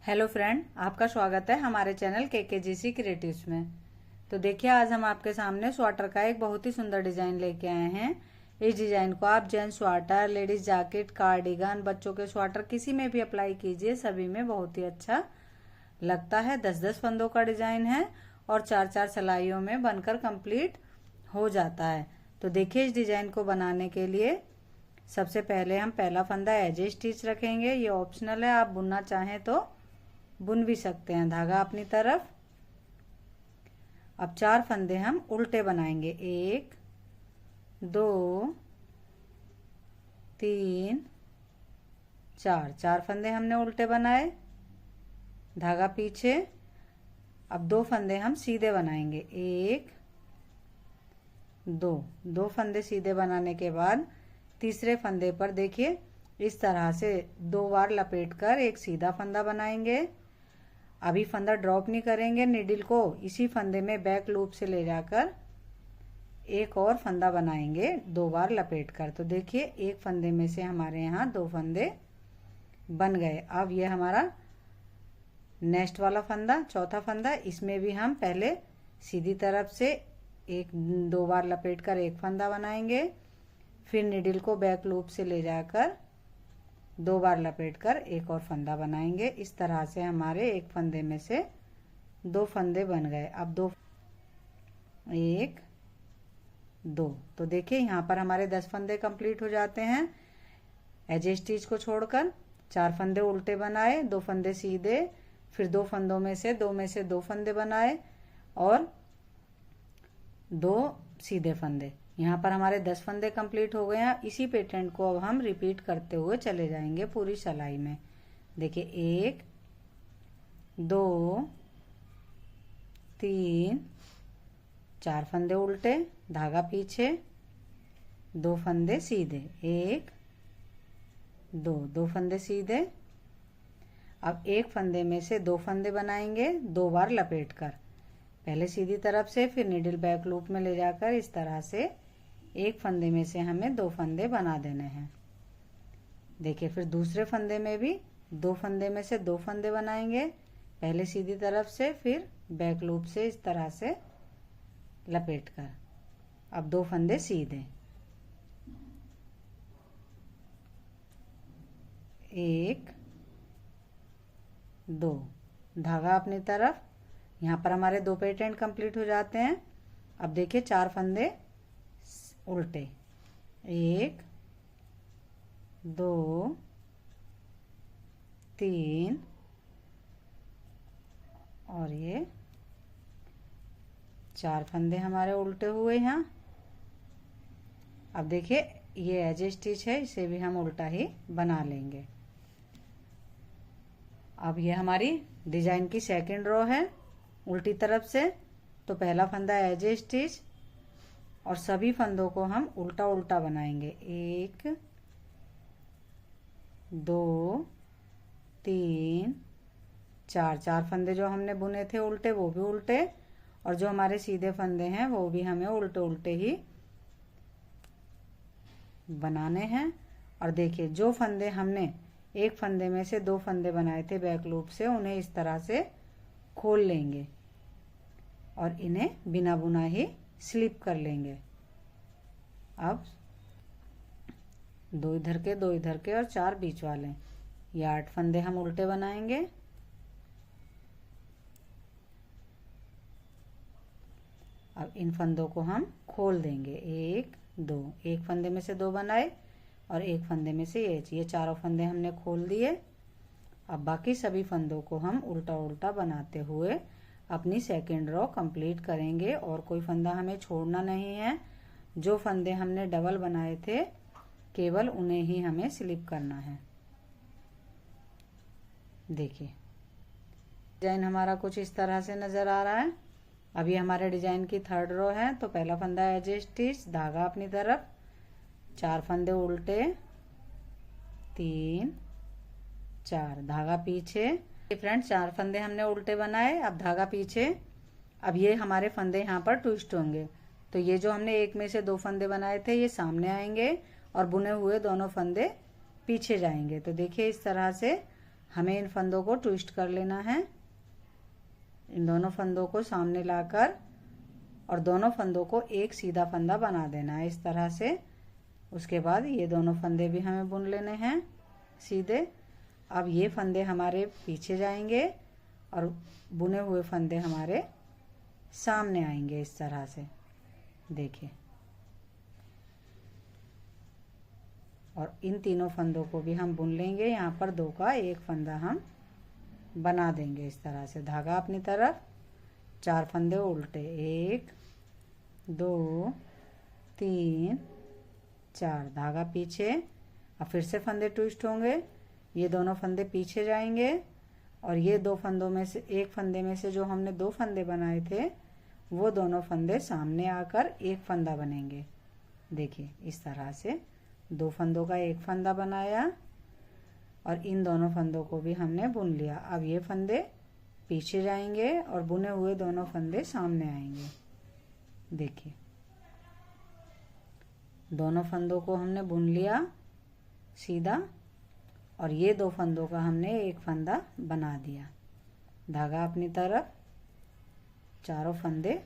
Hello friend, आपका स्वागत है हमारे चैनल KKGC क्रिएटिव्स में। तो देखिए, आज हम आपके सामने स्वेटर का एक बहुत ही सुंदर डिजाइन लेके आए हैं। इस डिजाइन को आप gents sweater, ladies jacket, cardigan, बच्चों के स्वेटर किसी में भी अप्लाई कीजिए, सभी में बहुत ही अच्छा लगता है। 10-10 फंदों का डिजाइन है और 4-4 सिलाइयों में बनकर कंप्लीट हो जाता है। तो देखिए, इस डिजाइन को बनाने के लिए सबसे पहले हम पहला फंदा एजे स्टिच रखेंगे। ये ऑप्शनल है, आप बुनना चाहें तो बुन भी सकते हैं। धागा अपनी तरफ। अब 4 फंदे हम उल्टे बनाएंगे। 1 2 3 4 फंदे हमने उल्टे बनाए, धागा पीछे। अब 2 फंदे हम सीधे बनाएंगे। 1 2 फंदे सीधे बनाने के बाद तीसरे फंदे पर देखिए इस तरह से 2 बार लपेटकर एक सीधा फंदा बनाएंगे। अभी फंदा ड्रॉप नहीं करेंगे, निडिल को इसी फंदे में बैक लूप से ले जाकर एक और फंदा बनाएंगे 2 बार लपेटकर। तो देखिए, एक फंदे में से हमारे यहाँ 2 फंदे बन गए। अब ये हमारा नेक्स्ट वाला फंदा, चौथा फंदा, इसमें भी हम पहले सीधी तरफ से 2 बार लपेटकर एक फंदा बनाएंगे, फिर निडिल को बैक लूप से ले जाकर 2 बार लपेटकर एक और फंदा बनाएंगे। इस तरह से हमारे एक फंदे में से 2 फंदे बन गए। अब 1 2। तो देखिए, यहाँ पर हमारे 10 फंदे कंप्लीट हो जाते हैं। एजे स्टिच को छोड़कर 4 फंदे उल्टे बनाए, 2 फंदे सीधे, फिर 2 फंदों में से 2 फंदे बनाए और 2 सीधे फंदे। यहाँ पर हमारे 10 फंदे कंप्लीट हो गए हैं। इसी पैटर्न को अब हम रिपीट करते हुए चले जाएंगे पूरी सिलाई में। देखिए, 1 2 3 4 फंदे उल्टे, धागा पीछे, 2 फंदे सीधे, 1 2 फंदे सीधे। अब एक फंदे में से 2 फंदे बनाएंगे 2 बार लपेटकर, पहले सीधी तरफ से, फिर निडिल बैक लूप में ले जाकर इस तरह से एक फंदे में से हमें 2 फंदे बना देने हैं। देखिए, फिर दूसरे फंदे में भी 2 फंदे में से 2 फंदे बनाएंगे, पहले सीधी तरफ से, फिर बैक लूप से इस तरह से लपेटकर। अब 2 फंदे सीधे, 1 2, धागा अपनी तरफ। यहाँ पर हमारे 2 पैटर्न कंप्लीट हो जाते हैं। अब देखिए, 4 फंदे उल्टे, 1 2 3 और ये 4 फंदे हमारे उल्टे हुए यहाँ। अब देखिए, ये एज स्टिच है, इसे भी हम उल्टा ही बना लेंगे। अब ये हमारी डिजाइन की सेकंड रो है उल्टी तरफ से। तो पहला फंदा एज स्टिच और सभी फंदों को हम उल्टा उल्टा बनाएंगे। 1 2 3 4 फंदे जो हमने बुने थे उल्टे, वो भी उल्टे, और जो हमारे सीधे फंदे हैं वो भी हमें उल्टे उल्टे ही बनाने हैं। और देखिए, जो फंदे हमने एक फंदे में से 2 फंदे बनाए थे बैक लूप से, उन्हें इस तरह से खोल लेंगे और इन्हें बिना बुना ही स्लिप कर लेंगे। अब 2 इधर के, 2 इधर के और 4 बीच वाले, ये 8 फंदे हम उल्टे बनाएंगे। अब इन फंदों को हम खोल देंगे। 1 2, एक फंदे में से 2 बनाए और एक फंदे में से ये चारों फंदे हमने खोल दिए। अब बाकी सभी फंदों को हम उल्टा उल्टा बनाते हुए अपनी सेकंड रो कंप्लीट करेंगे और कोई फंदा हमें छोड़ना नहीं है। जो फंदे हमने डबल बनाए थे केवल उन्हें ही हमें स्लिप करना है। देखिए, डिजाइन हमारा कुछ इस तरह से नजर आ रहा है। अभी हमारे डिजाइन की थर्ड रो है। तो पहला फंदा एज स्टिच, धागा अपनी तरफ, 4 फंदे उल्टे, 3 4, धागा पीछे। फ्रेंड्स, 4 फंदे हमने उल्टे बनाए, अब धागा पीछे। अब ये हमारे फंदे यहाँ पर ट्विस्ट होंगे। तो ये जो हमने एक में से 2 फंदे बनाए थे ये सामने आएंगे और बुने हुए दोनों फंदे पीछे जाएंगे। तो देखिए, इस तरह से हमें इन फंदों को ट्विस्ट कर लेना है। इन दोनों फंदों को सामने लाकर और दोनों फंदों को एक सीधा फंदा बना देना है इस तरह से। उसके बाद ये दोनों फंदे भी हमें बुन लेने हैं सीधे। अब ये फंदे हमारे पीछे जाएंगे और बुने हुए फंदे हमारे सामने आएंगे इस तरह से, देखिए। और इन तीनों फंदों को भी हम बुन लेंगे। यहाँ पर 2 का एक फंदा हम बना देंगे इस तरह से। धागा अपनी तरफ, 4 फंदे उल्टे, 1 2 3 4, धागा पीछे। अब फिर से फंदे ट्विस्ट होंगे, ये दोनों फंदे पीछे जाएंगे और ये 2 फंदों में से एक फंदे में से जो हमने 2 फंदे बनाए थे वो दोनों फंदे सामने आकर एक फंदा बनेंगे। देखिए इस तरह से 2 फंदों का एक फंदा बनाया और इन दोनों फंदों को भी हमने बुन लिया। अब ये फंदे पीछे जाएंगे और बुने हुए दोनों फंदे सामने आएंगे। देखिए दोनों फंदों को हमने बुन लिया सीधा और ये 2 फंदों का हमने एक फंदा बना दिया। धागा अपनी तरफ, चारों फंदे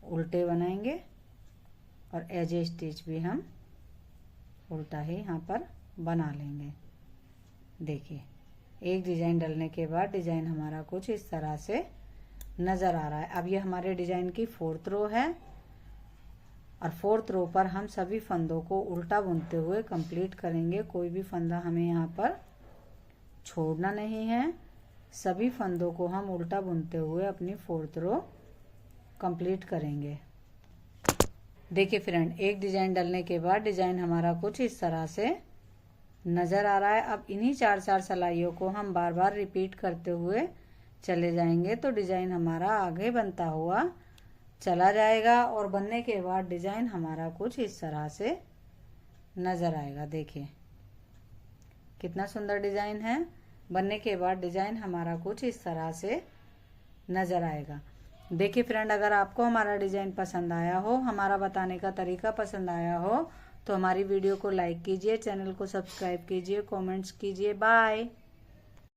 उल्टे बनाएंगे और एज ए स्टिच भी हम उल्टा ही यहाँ पर बना लेंगे। देखिए एक डिजाइन डलने के बाद डिजाइन हमारा कुछ इस तरह से नजर आ रहा है। अब ये हमारे डिजाइन की 4th रो है और 4th रो पर हम सभी फंदों को उल्टा बुनते हुए कंप्लीट करेंगे। कोई भी फंदा हमें यहाँ पर छोड़ना नहीं है। सभी फंदों को हम उल्टा बुनते हुए अपनी 4th रो कंप्लीट करेंगे। देखिए फ्रेंड, एक डिजाइन डलने के बाद डिजाइन हमारा कुछ इस तरह से नजर आ रहा है। अब इन्हीं 4-4 सिलाइयों को हम बार बार रिपीट करते हुए चले जाएंगे तो डिजाइन हमारा आगे बनता हुआ चला जाएगा और बनने के बाद डिजाइन हमारा कुछ इस तरह से नजर आएगा। देखिए कितना सुंदर डिजाइन है। बनने के बाद डिजाइन हमारा कुछ इस तरह से नजर आएगा। देखिए फ्रेंड, अगर आपको हमारा डिजाइन पसंद आया हो, हमारा बताने का तरीका पसंद आया हो तो हमारी वीडियो को लाइक कीजिए, चैनल को सब्सक्राइब कीजिए, कमेंट्स कीजिए। बाय।